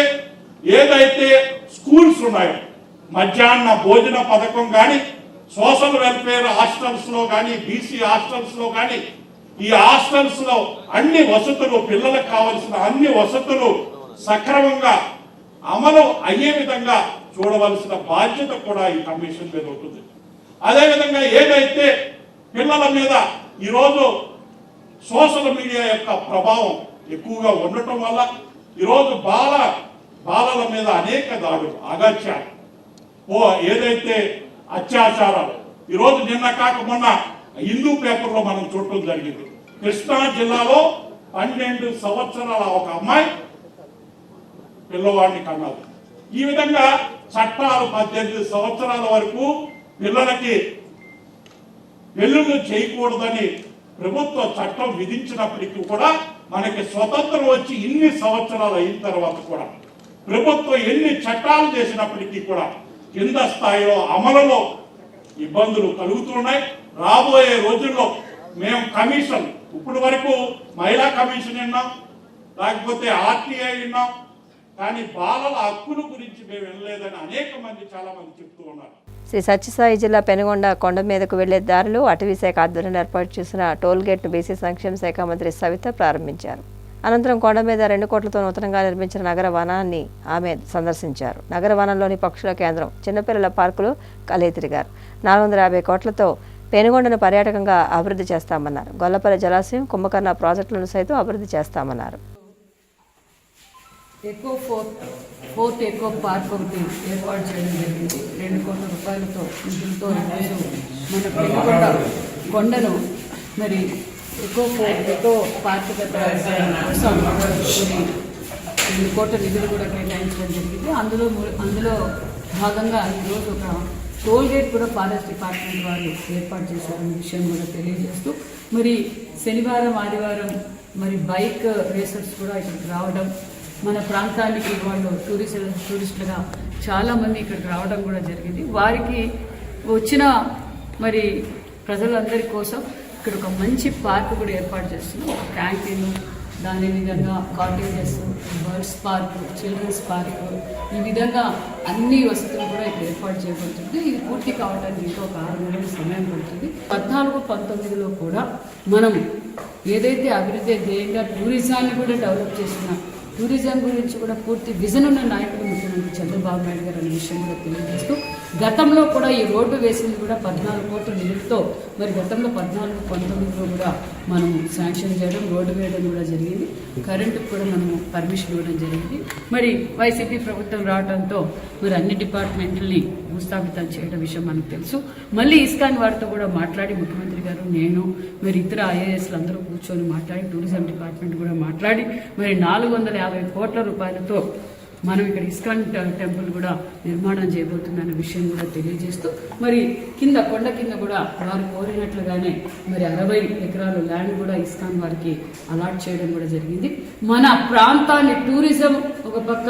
F: ఏదైతే స్కూల్స్ ఉన్నాయో మధ్యాహ్న భోజన పథకం కానీ, సోషల్ వెల్ఫేర్ హాస్టల్స్ లో కానీ, బీసీ హాస్టల్స్ లో కానీ, ఈ హాస్టల్స్ లో అన్ని వసతులు, పిల్లలకు కావలసిన అన్ని వసతులు సక్రమంగా అమలు అయ్యే విధంగా చూడవలసిన బాధ్యత కూడా ఈ కమిషన్ మీద ఉంటుంది. అదేవిధంగా ఏదైతే పిల్లల మీద ఈరోజు సోషల్ మీడియా యొక్క ప్రభావం ఎక్కువగా ఉండటం వల్ల ఈరోజు బాలల మీద అనేక దాడులు, అగత్యాలు, ఏదైతే అత్యాచారాలు, ఈరోజు నిన్న కాక మొన్న హిందూ పేపర్లో మనం చూడటం జరిగింది. కృష్ణా జిల్లాలో 12 సంవత్సరాల ఒక అమ్మాయి పిల్లవాడిని కన్నది. ఈ విధంగా చట్టాలు 18 సంవత్సరాల వరకు పిల్లలకి పెళ్లిళ్ళు చేయకూడదని ప్రభుత్వ చట్టం విధించినప్పటికీ కూడా మనకి స్వతంత్రం వచ్చి ఇన్ని సంవత్సరాలు అయిన తర్వాత కూడా ప్రభుత్వం ఎన్ని చట్టాలు చేసినప్పటికీ కూడా కింద స్థాయిలో అమలులో ఇబ్బందులు కలుగుతున్నాయి. రాబోయే రోజుల్లో మేము కమిషన్, ఇప్పటి వరకు మహిళా కమిషన్ విన్నాం, లేకపోతే ఆర్టీఐ విన్నాం, కానీ బాలల హక్కుల గురించి మేము వినలేదని అనేక మంది చాలా మంది చెప్తూ ఉన్నారు.
A: శ్రీ సత్యసాయి జిల్లా పెనుగొండ కొండ మీదకు వెళ్లే దారిలో అటవీ శాఖ ఆధ్వర్యంలో ఏర్పాటు చేసిన టోల్ గేట్ను బీసీ సంక్షేమ శాఖ మంత్రి సవిత ప్రారంభించారు. అనంతరం కొండ మీద 2 కోట్లతో నూతనంగా నిర్మించిన నగర వనాన్ని ఆమె సందర్శించారు. నగర వనంలోని పక్షుల కేంద్రం, చిన్నపిల్లల పార్కులు కలిగి తిరిగారు. 450 కోట్లతో పెనుగొండను పర్యాటకంగా అభివృద్ధి చేస్తామన్నారు. గొల్లపల్లి జలాశయం, కుంభకర్ణ ప్రాజెక్టులను సైతం అభివృద్ధి చేస్తామన్నారు.
G: ఫోర్త్ ఎకో పార్క్ ఒకటి ఏర్పాటు చేయడం జరిగింది. 2 కోట్ల రూపాయలతో నిధులతో ఈరోజు మన పెనుగొండ కొండను మరి ఎకో పార్క్ కోసం మరి 2 కోట్ల నిధులు కూడా కేటాయించడం జరిగింది. అందులో భాగంగా ఈరోజు ఒక టోల్ గేట్ కూడా ఫారెస్ట్ డిపార్ట్మెంట్ వారు ఏర్పాటు చేశారనే విషయం కూడా తెలియజేస్తూ, మరి శనివారం ఆదివారం మరి బైక్ రేసర్స్ కూడా ఇక్కడికి రావడం, మన ప్రాంతానికి వాళ్ళు టూరిస్టులుగా చాలామంది ఇక్కడికి రావడం కూడా జరిగింది. వారికి వచ్చిన మరి ప్రజలందరి కోసం ఇక్కడ ఒక మంచి పార్క్ కూడా ఏర్పాటు చేస్తున్నాం. ఒక క్యాంటీన్, దాని విధంగా cottages, birds park, children's park, ఈ విధంగా అన్ని వసతులు కూడా ఇక్కడ ఏర్పాటు చేయబడుతుంది. ఇది పూర్తి కావడానికి ఇంకో ఒక 6 నెలల సమయం పడుతుంది. 14-19లో కూడా మనం ఏదైతే అభివృద్ధి ధ్యేయంగా టూరిజాన్ని కూడా డెవలప్ చేసిన, టూరిజం గురించి కూడా పూర్తి విజన్ ఉన్న నాయకుడు ముఖ్యమంత్రి చంద్రబాబు నాయుడు గారు అనే విషయం కూడా తెలియజేస్తూ, గతంలో కూడా ఈ రోడ్డు వేసింది కూడా 14 కోట్ల నిధులతో, మరి గతంలో 14-19లో కూడా మనం శాంక్షన్ చేయడం, రోడ్డు వేయడం కూడా జరిగింది. కరెంటుకు కూడా మనము పర్మిషన్ ఇవ్వడం జరిగింది. మరి వైసీపీ ప్రభుత్వం రావడంతో మరి అన్ని డిపార్ట్మెంట్లని భూస్థాపితం చేయడం విషయం మనకు తెలుసు. మళ్ళీ ఇస్కాన్ వారితో కూడా మాట్లాడి ముఖ్యమంత్రి గారు, నేను, మరి ఇతర ఐఏఎస్లు అందరూ కూర్చొని మాట్లాడి, టూరిజం డిపార్ట్మెంట్ కూడా మాట్లాడి మరి 450 కోట్ల రూపాయలతో మనం ఇక్కడ ఇస్కాన్ టెంపుల్ కూడా నిర్మాణం చేయబోతుందన్న విషయం కూడా తెలియజేస్తూ, మరి కొండ కింద కూడా వారు కోరినట్లుగానే మరి 60 ఎకరాలు ల్యాండ్ కూడా ఇస్కాన్ వారికి అలాట్ చేయడం కూడా జరిగింది. మన ప్రాంతాన్ని టూరిజం ఒక పక్క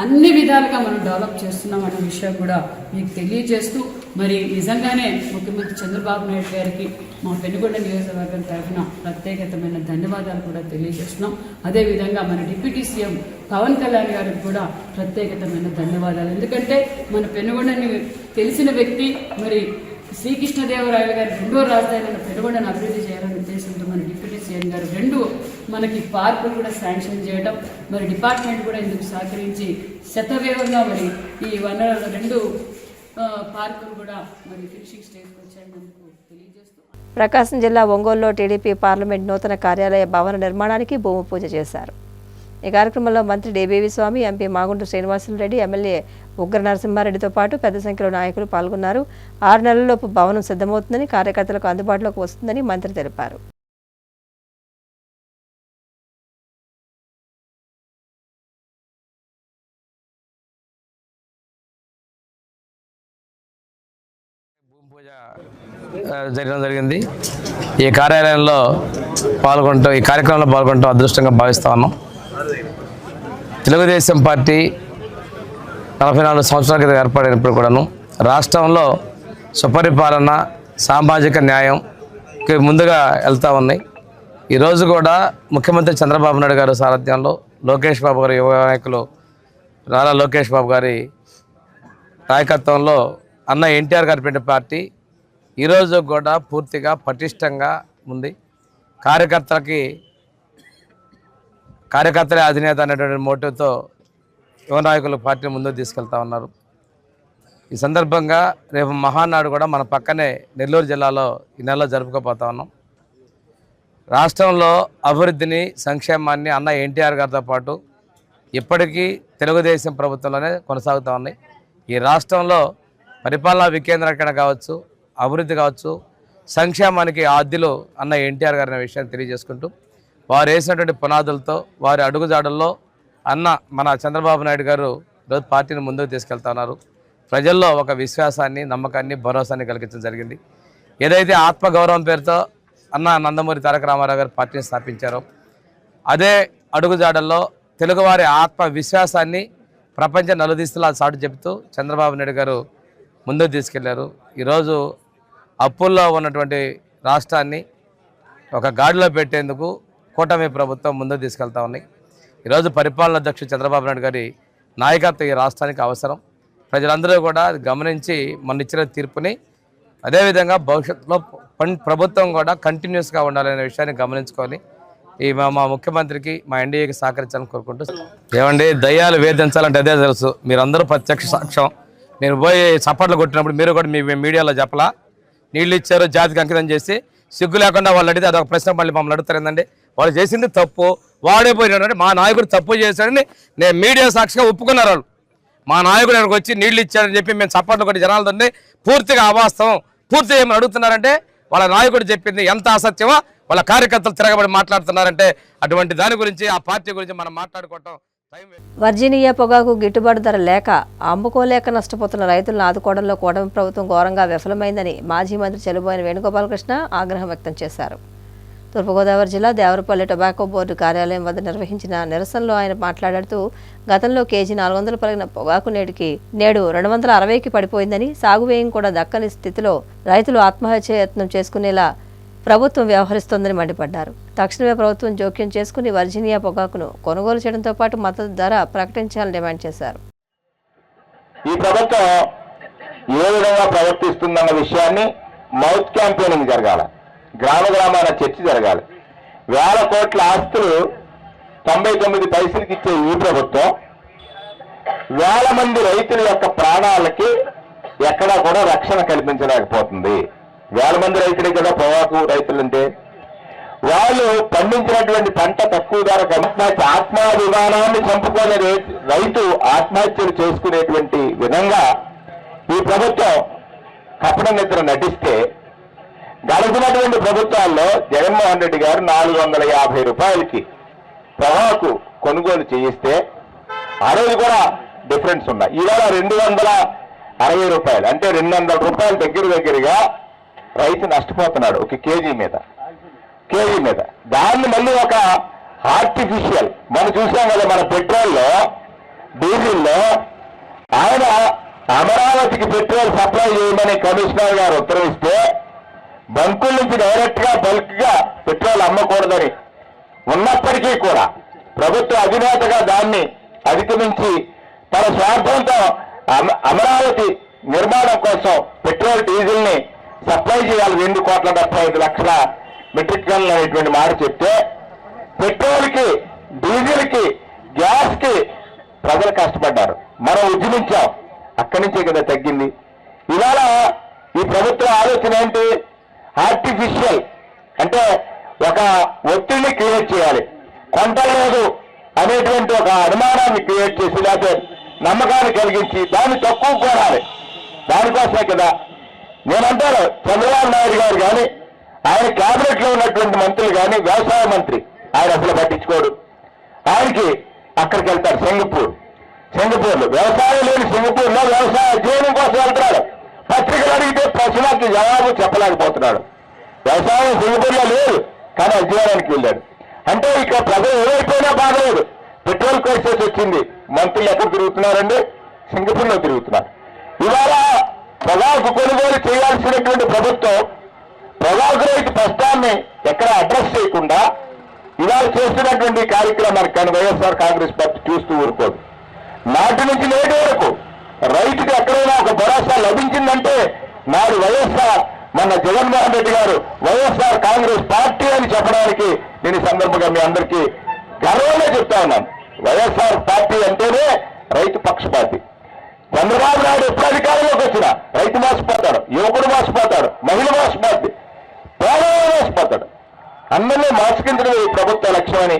G: అన్ని విధాలుగా మనం డెవలప్ చేస్తున్నాం అన్న విషయం కూడా మీకు తెలియజేస్తూ, మరి నిజంగానే ముఖ్యమంత్రి చంద్రబాబు నాయుడు గారికి మా పెనుగొండ నియోజకవర్గం తరఫున ప్రత్యేకతమైన ధన్యవాదాలు కూడా తెలియజేస్తున్నాం. అదేవిధంగా మన డిప్యూటీ సీఎం పవన్ కళ్యాణ్ గారికి కూడా ప్రత్యేకతమైన ధన్యవాదాలు. ఎందుకంటే మన పెనుగొండని తెలిసిన వ్యక్తి, మరి శ్రీకృష్ణదేవరాయలు గారు 2వ రాజధాని పెనుగొండను అభివృద్ధి చేయాలనే ఉద్దేశంతో మన డిప్యూటీ సీఎం గారు 2 మనకి పార్కులు కూడా శాంక్షన్ చేయడం, మరి డిపార్ట్మెంట్ కూడా ఇందుకు సహకరించి శతవేగంగా మరి ఈ వనరుల 2 పార్కులు కూడా మరి ఫినిషింగ్ స్టేజ్కి వచ్చాయని తెలియజేస్తూ,
A: ప్రకాశం జిల్లా ఒంగోలులో టీడీపీ పార్లమెంట్ నూతన కార్యాలయ భవన నిర్మాణానికి భూమి పూజ చేశారు. ఈ కార్యక్రమంలో మంత్రి డేబీవి స్వామి, ఎంపీ మాగుంట శ్రీనివాసులరెడ్డి, ఎమ్మెల్యే ఉగ్ర నరసింహారెడ్డితో పాటు పెద్ద సంఖ్యలో నాయకులు పాల్గొన్నారు. 6 నెలల్లోపు భవనం సిద్ధమవుతుందని, కార్యకర్తలకు అందుబాటులోకి వస్తుందని మంత్రి తెలిపారు.
H: పూజ జరిగింది. ఈ కార్యాలయంలో ఈ కార్యక్రమంలో పాల్గొనడం అదృష్టంగా భావిస్తా ఉన్నాం. తెలుగుదేశం పార్టీ 44 సంవత్సరాల క్రితం ఏర్పడినప్పుడు కూడాను రాష్ట్రంలో సుపరిపాలన, సామాజిక న్యాయంకి ముందుగా వెళ్తూ ఉన్నాయి. ఈరోజు కూడా ముఖ్యమంత్రి చంద్రబాబు నాయుడు గారి సారథ్యంలో లోకేష్ బాబు గారి యువ నాయకులు నారా లోకేష్ బాబు గారి నాయకత్వంలో అన్న ఎన్టీఆర్ గారి పెట్టిన పార్టీ ఈరోజు కూడా పూర్తిగా పటిష్టంగా ఉంది. కార్యకర్తలే అధినేత అనేటువంటి మోటివ్తో యువ నాయకులు పార్టీని ముందుకు తీసుకెళ్తా ఉన్నారు. ఈ సందర్భంగా రేపు మహానాడు కూడా మన పక్కనే నెల్లూరు జిల్లాలో ఈ నెలలో జరుపుకోపోతా ఉన్నాం. రాష్ట్రంలో అభివృద్ధిని, సంక్షేమాన్ని అన్న ఎన్టీఆర్ గారితో పాటు ఇప్పటికీ తెలుగుదేశం ప్రభుత్వంలోనే కొనసాగుతూ ఉన్నాయి. ఈ రాష్ట్రంలో పరిపాలనా వికేంద్రీకరణ కావచ్చు, అభివృద్ధి కావచ్చు, సంక్షేమానికి ఆద్యులు అన్న ఎన్టీఆర్ గారి విషయాన్ని తెలియజేసుకుంటూ వారు వేసినటువంటి పునాదులతో వారి అడుగుజాడల్లో అన్న మన చంద్రబాబు నాయుడు గారు ఈరోజు పార్టీని ముందుకు తీసుకెళ్తా ఉన్నారు. ప్రజల్లో ఒక విశ్వాసాన్ని, నమ్మకాన్ని, భరోసాన్ని కలిగించడం జరిగింది. ఏదైతే ఆత్మగౌరవం పేరుతో అన్న నందమూరి తారక రామారావు గారు పార్టీని స్థాపించారో అదే అడుగుజాడల్లో తెలుగువారి ఆత్మ విశ్వాసాన్ని ప్రపంచ నలుదిస్తులా చాటు చెబుతూ చంద్రబాబు నాయుడు గారు ముందుకు తీసుకెళ్లారు. ఈరోజు అప్పుల్లో ఉన్నటువంటి రాష్ట్రాన్ని ఒక గాడిలో పెట్టేందుకు కూటమి ప్రభుత్వం ముందుకు తీసుకెళ్తా ఉన్నాయి. ఈరోజు పరిపాలన అధ్యక్షుడు చంద్రబాబు నాయుడు గారి నాయకత్వం ఈ రాష్ట్రానికి అవసరం. ప్రజలందరూ కూడా గమనించి మొన్న ఇచ్చిన తీర్పుని అదేవిధంగా భవిష్యత్తులో ప్రభుత్వం కూడా కంటిన్యూస్గా ఉండాలనే విషయాన్ని గమనించుకొని ఈ మా ముఖ్యమంత్రికి, మా ఎన్డీఏకి సహకరించాలని కోరుకుంటూ, ఏమండి దయ్యాలు వేధించాలంటే అదే తెలుసు. మీరందరూ ప్రత్యక్ష సాక్ష్యం. మీరు పోయి చప్పట్లు కొట్టినప్పుడు మీరు కూడా మీ మీడియాలో చెప్పలా నీళ్ళు ఇచ్చారు జాతికి అంకితం చేసి సిగ్గు లేకుండా వాళ్ళు అడిగితే అదొక ప్రశ్న మళ్ళీ మమ్మల్ని అడుగుతారు ఏంటండి? వాళ్ళు చేసింది తప్పు, వాడే పోయినాడంటే మా నాయకుడు తప్పు చేశాడని నేను మీడియా సాక్షిగా ఒప్పుకున్నారు. వాళ్ళు మా నాయకుడు ఆయనకు వచ్చి నీళ్ళు ఇచ్చాడని చెప్పి మేము చప్పట్లు కొట్టి జనాలతో పూర్తిగా అవాస్తవం, పూర్తిగా ఏమని అడుగుతున్నారంటే వాళ్ళ నాయకుడు చెప్పింది ఎంత అసత్యమో వాళ్ళ కార్యకర్తలు తిరగబడి మాట్లాడుతున్నారంటే అటువంటి దాని గురించి ఆ పార్టీ గురించి మనం మాట్లాడుకోవటం.
A: వర్జీనియా పొగాకు గిట్టుబాటు ధర లేక అమ్ముకోలేక నష్టపోతున్న రైతులను ఆదుకోవడంలో కూటమి ప్రభుత్వం ఘోరంగా విఫలమైందని మాజీ మంత్రి చెలుబోయిన వేణుగోపాలకృష్ణ ఆగ్రహం వ్యక్తం చేశారు. తూర్పుగోదావరి జిల్లా దేవరపల్లి టొబాకో బోర్డు కార్యాలయం వద్ద నిర్వహించిన నిరసనలో ఆయన మాట్లాడుతూ గతంలో కేజీ 400 పలిగిన పొగాకు నేడు 260కి పడిపోయిందని, సాగు వ్యయం కూడా దక్కని స్థితిలో రైతులు ఆత్మహత్య యత్నం చేసుకునేలా ప్రభుత్వం వ్యవహరిస్తోందని మండిపడ్డారు. తక్షణమే ప్రభుత్వం జోక్యం చేసుకుని వర్జీనియా పొగాకును కొనుగోలు చేయడంతో పాటు మద్దతు ధర ప్రకటించాలని డిమాండ్ చేశారు.
I: ఈ ప్రభుత్వం ఏ విధంగా ప్రవర్తిస్తుందన్న విషయాన్ని మౌత్ క్యాంపెయినింగ్ జరగాలి, గ్రామ గ్రామాల చర్చ జరగాలి. 1000 కోట్ల ఆస్తులు 99 పైసలకి ఇచ్చే ఈ ప్రభుత్వం 1000 మంది రైతుల యొక్క ప్రాణాలకి ఎక్కడా కూడా రక్షణ కల్పించలేకపోతుంది. 1000 మంది రైతులే కదా పొగాకు రైతులంటే. వాళ్ళు పండించినటువంటి పంట తక్కువ ధరకు ఆత్మాభిమానాన్ని చంపుకునే రైతు ఆత్మహత్యలు చేసుకునేటువంటి విధంగా ఈ ప్రభుత్వం కపట నిద్ర నటిస్తే, గడిచినటువంటి ప్రభుత్వాల్లో జగన్మోహన్ రెడ్డి గారు 450 రూపాయలకి పొగాకు కొనుగోలు చేయిస్తే ఆ రోజు కూడా డిఫరెన్స్ ఉన్నాయి. ఈవేళ 260 రూపాయలు అంటే 200 రూపాయలు దగ్గరగా రైతు నష్టపోతున్నాడు ఒక కేజీ మీద. దాన్ని మళ్ళీ ఒక ఆర్టిఫిషియల్ మనం చూసాం కదా, మన పెట్రోల్లో డీజిల్లో ఆయన అమరావతికి పెట్రోల్ సప్లై చేయమని కమిషనర్ గారు ఉత్తర్విస్తే బంకుల నుంచి డైరెక్ట్ గా బల్క్ గా పెట్రోల్ అమ్మకూడదని ఉన్నప్పటికీ కూడా ప్రభుత్వ అధినేతగా దాన్ని అధిగమించి తన స్వార్థంతో అమరావతి నిర్మాణం కోసం పెట్రోల్ డీజిల్ ని సప్లై చేయాలి 2,75,00,000 మెట్రిక్ టన్నులు అనేటువంటి మాట చెప్తే, పెట్రోల్ కి, డీజిల్ కి, గ్యాస్ కి ప్రజలు కష్టపడ్డారు, మనం ఉద్యమించాం, అక్కడి నుంచే కదా తగ్గింది. ఇవాళ ఈ ప్రభుత్వ ఆలోచన ఏంటి? ఆర్టిఫిషియల్ అంటే ఒక ఒత్తిడిని క్రియేట్ చేయాలి, కొంటలేదు అనేటువంటి ఒక అనుమానాన్ని క్రియేట్ చేసి లేకపోతే నమ్మకాన్ని కలిగించి దాన్ని తక్కువ కోరాలి. దానికోసమే కదా నేనంటాను, చంద్రబాబు నాయుడు గారు కానీ ఆయన క్యాబినెట్ లో ఉన్నటువంటి మంత్రులు కానీ, వ్యవసాయ మంత్రి ఆయన అసలు పట్టించుకోడు. ఆయనకి అక్కడికి వెళ్తారు సింగపూర్లో వ్యవసాయం లేని సింగపూర్లో వ్యవసాయ అధ్యయనం కోసం వెళ్తున్నాడు. పత్రికలు అడిగితే ప్రశ్నకి జవాబు చెప్పలేకపోతున్నాడు. వ్యవసాయం సింగపూర్లో లేదు కానీ అధ్యయనానికి వెళ్ళాడు. అంటే ఇక ప్రజలు ఏమైపోయినా బాగలేదు. పెట్రోల్ క్రైసిస్ వచ్చింది, మంత్రులు ఎక్కడ తిరుగుతున్నారండి? సింగపూర్లో తిరుగుతున్నారు. ఇవాళ పొగాకు కొనుగోలు చేయాల్సినటువంటి ప్రభుత్వం పొగాకు రైతు కష్టాన్ని ఎక్కడ అడ్రస్ చేయకుండా ఇవాళ చేస్తున్నటువంటి కార్యక్రమానికి కానీ వైఎస్ఆర్ కాంగ్రెస్ పార్టీ చూస్తూ ఊరుకోదు. నాటి నుంచి నేటి వరకు రైతుకి ఎక్కడైనా ఒక భరోసా లభించిందంటే నాడు వైఎస్ఆర్, మన జగన్మోహన్ రెడ్డి గారు వైఎస్ఆర్ కాంగ్రెస్ పార్టీ అని చెప్పడానికి నేను ఈ సందర్భంగా మీ అందరికీ గర్వంగా చెప్తా ఉన్నాను. వైఎస్ఆర్ పార్టీ అంటేనే రైతు పక్షపాతి. చంద్రబాబు నాయుడు ఎప్పుడు అధికారంలోకి వచ్చినా రైతు మోసపోతాడు, యువకుడు మోసపోతాడు, మహిళ మోసపోద్ది, పేదవాడు మోసపోతాడు. అందరినీ మోసగించడం ఈ ప్రభుత్వ లక్ష్యం అని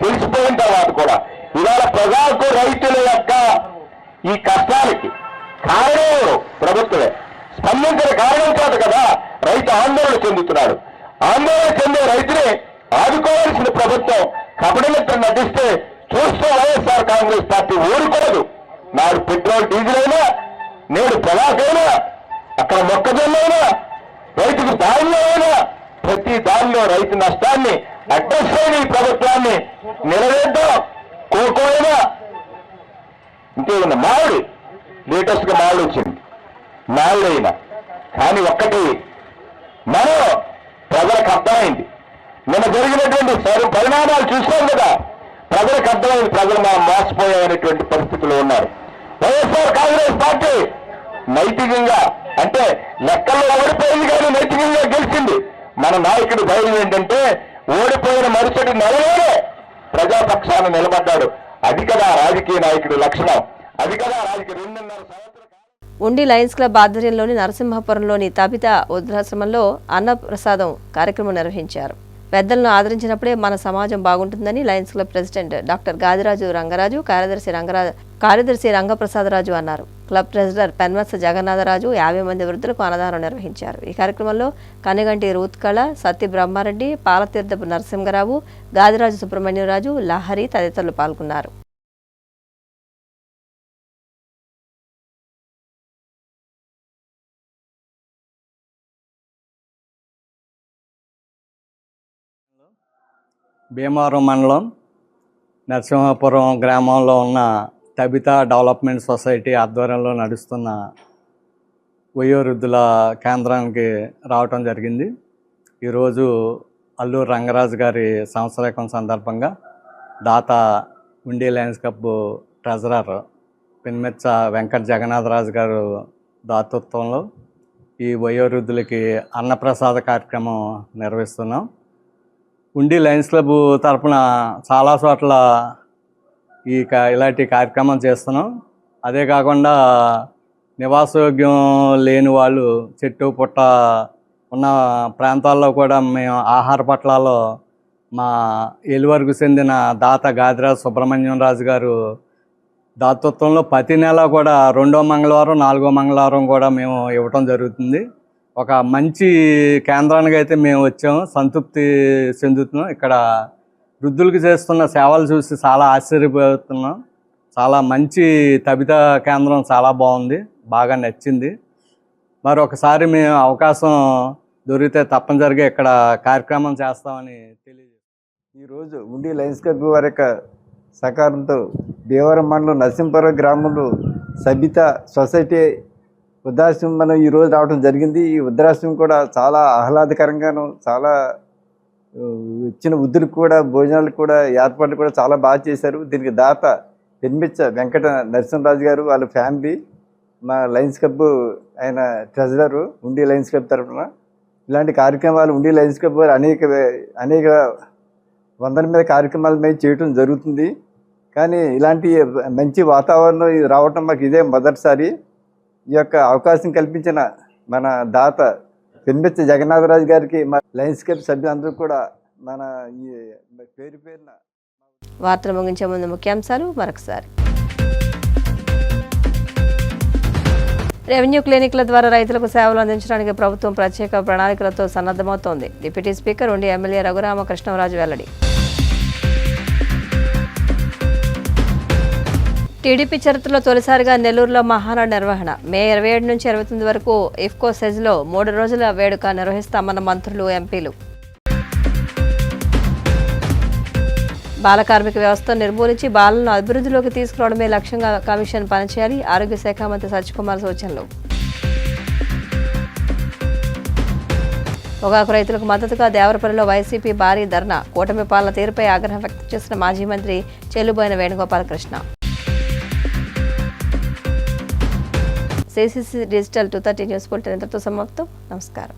I: తెలిసిపోయిన తర్వాత కూడా ఇవాళ పొగాకు రైతుల యొక్క ఈ కష్టాలకి కారణం ప్రభుత్వమే. స్పందించిన కారణం చేత కదా రైతు ఆందోళన చెందుతున్నాడు. ఆందోళన చెందే రైతుని ఆదుకోవాల్సిన ప్రభుత్వం కపటమిత్రం నటిస్తే చూస్తూ వైఎస్ఆర్ కాంగ్రెస్ పార్టీ ఊరుకోదు. నాడు పెట్రోల్ డీజిల్ అయినా, నేడు పొలాకైనా, అక్కడ మొక్కజొన్న అయినా, రైతుకు ధాన్యం అయినా, ప్రతి దానిలో రైతు నష్టాన్ని అడ్రస్ చేయని ఈ ప్రభుత్వాన్ని నిలవేద్దాం. కోకో అయినా ఇంకేమన్నా మామిడి, లేటెస్ట్ గా మామిడి వచ్చింది, మామిడి అయినా కానీ ఒక్కటి మనం ప్రజలకు అర్థమైంది. నిన్న జరిగినటువంటి పరిణామాలు చూసాం కదా, ప్రజలకు అర్థమైంది. ప్రజలు మనం మోసపోయేటువంటి పరిస్థితులు ఉన్నారు. వైఎస్ఆర్ కాంగ్రెస్ పార్టీ నైతికంగా అంటే లెక్కల్లో ఓడిపోయింది కానీ నైతికంగా గెలిచింది. మన నాయకుడి ధైర్యం ఏంటంటే ఓడిపోయిన మరుసటి నెలలోనే ప్రజాపక్షాన నిలబడ్డాడు. అది కదా రాజకీయ నాయకుడి లక్షణం. అది కదా రాజకీయ 2.5 సంవత్సరాలు.
A: ఉండి లయన్స్ క్లబ్ ఆధ్వర్యంలోని నరసింహపురంలోని తబిత వృద్ధాశ్రమంలో అన్నప్రసాదం కార్యక్రమం నిర్వహించారు. పెద్దలను ఆదరించినప్పుడే మన సమాజం బాగుంటుందని Lions club president doctor Gadiraju Rangaraju, కార్యదర్శి రంగప్రసాదరాజు అన్నారు. క్లబ్ ట్రెజరర్ పెన్వత్స జగన్నాథరాజు 50 మంది వృద్ధులకు అన్నదానం నిర్వహించారు. ఈ కార్యక్రమంలో కనిగంటి రూత్కళ, సత్తి బ్రహ్మారెడ్డి, పాలతీర్థపు నరసింహరావు, గాదిరాజు సుబ్రహ్మణ్యరాజు, లహరి తదితరులు పాల్గొన్నారు.
J: భీమవరం మండలం నరసింహాపురం గ్రామంలో ఉన్న తబిత డెవలప్మెంట్ సొసైటీ ఆధ్వర్యంలో నడుస్తున్న వయోవృద్ధుల కేంద్రానికి రావటం జరిగింది. ఈరోజు అల్లూరు రంగరాజు గారి సంవత్సరీకం సందర్భంగా దాత ఉండి Lions Club treasurer Penmetcha Venkata Jagannatharaju గారు దాతృత్వంలో ఈ వయోవృద్ధులకి అన్నప్రసాద కార్యక్రమం నిర్వహిస్తున్నాం. ఉండి లయన్స్ క్లబ్ తరఫున చాలా చోట్ల ఇలాంటి కార్యక్రమం చేస్తున్నాం. అదే కాకుండా నివాసయోగ్యం లేని వాళ్ళు చెట్టు పుట్ట ఉన్న ప్రాంతాల్లో కూడా మేము ఆహార పట్లాల్లో మా ఎలువరకు చెందిన దాత గాదిరాజు సుబ్రహ్మణ్యం రాజు గారు దాతృత్వంలో ప్రతి నెల కూడా 2వ మంగళవారం 4వ మంగళవారం కూడా మేము ఇవ్వటం జరుగుతుంది. ఒక మంచి కేంద్రానికి అయితే మేము వచ్చాము, సంతృప్తి చెందుతున్నాం. ఇక్కడ వృద్ధులకు చేస్తున్న సేవలు చూసి చాలా ఆశ్చర్యపోతున్నాం. చాలా మంచి తబిత కేంద్రం చాలా బాగుంది, బాగా నచ్చింది. మరి ఒకసారి మేము అవకాశం దొరికితే తప్పనిసరిగా ఇక్కడ కార్యక్రమం చేస్తామని తెలియజేస్తాం.
K: ఈరోజు ఉండి లయన్స్ క్లబ్ వారి యొక్క సహకారంతో భీమవరం మండలం నరసింహపురం గ్రామంలో సబిత సొసైటీ వృద్ధాశ్రమం మనం ఈరోజు రావడం జరిగింది. ఈ వృద్ధాశ్రమం కూడా చాలా ఆహ్లాదకరంగాను, చాలా ఇచ్చిన వృద్ధులకు కూడా భోజనాలకు కూడా ఏర్పాట్లు కూడా చాలా బాగా చేశారు. దీనికి దాత పెన్మిచ్చ వెంకట నరసింహరాజు గారు, వాళ్ళ ఫ్యామిలీ, మా లయన్స్ క్లబ్ ఆయన ట్రెజరరు ఉండి లయన్స్ క్లబ్ తరఫున ఇలాంటి కార్యక్రమాలు ఉండి లయన్స్ క్లబ్ వారు అనేక వందల మీద కార్యక్రమాలు మేము చేయటం జరుగుతుంది. కానీ ఇలాంటి మంచి వాతావరణం రావటం మాకు ఇదే మొదటిసారి. ఈ యొక్క అవకాశం కల్పించిన మన దాత పెన్మిచ్చ జగన్నాథరాజు గారికి, మా లయన్స్ క్లబ్ సభ్యులందరూ కూడా మన ఈ పేరున
A: వార్తలు ముగించే ముందు ముఖ్యాంశాలు మరొకసారి. రెవెన్యూ క్లినిక్ల ద్వారా రైతులకు సేవలు అందించడానికి ప్రభుత్వం ప్రత్యేక ప్రణాళికలతో సన్నద్ధమవుతోంది. డిప్యూటీ స్పీకర్ ఉండి ఎమ్మెల్యే రఘురామకృష్ణరాజు వెల్లడి. టీడీపీ చరిత్రలో తొలిసారిగా నెల్లూరులో మహానాడు నిర్వహణ. మే 27 నుంచి 29 వరకు ఇఫ్కో సెజ్లో 3 రోజుల వేడుక నిర్వహిస్తామన్న మంత్రులు, ఎంపీలు. బాల కార్మిక వ్యవస్థను నిర్మూలించి బాలలను అభివృద్ధిలోకి తీసుకురావడమే లక్ష్యంగా కమిషన్ పనిచేయాలి. ఆరోగ్య శాఖ మంత్రి సత్యకుమార్ సూచనలు. పొగాకు రైతులకు మద్దతుగా దేవరపల్లిలో వైసీపీ భారీ ధర్నా. కూటమి పాలన తీరుపై ఆగ్రహం వ్యక్తం చేసిన మాజీ మంత్రి Chelluboina Venugopalakrishna. CCC digital 230 news bulletin ఇంతటితో సమాప్తం. నమస్కారం.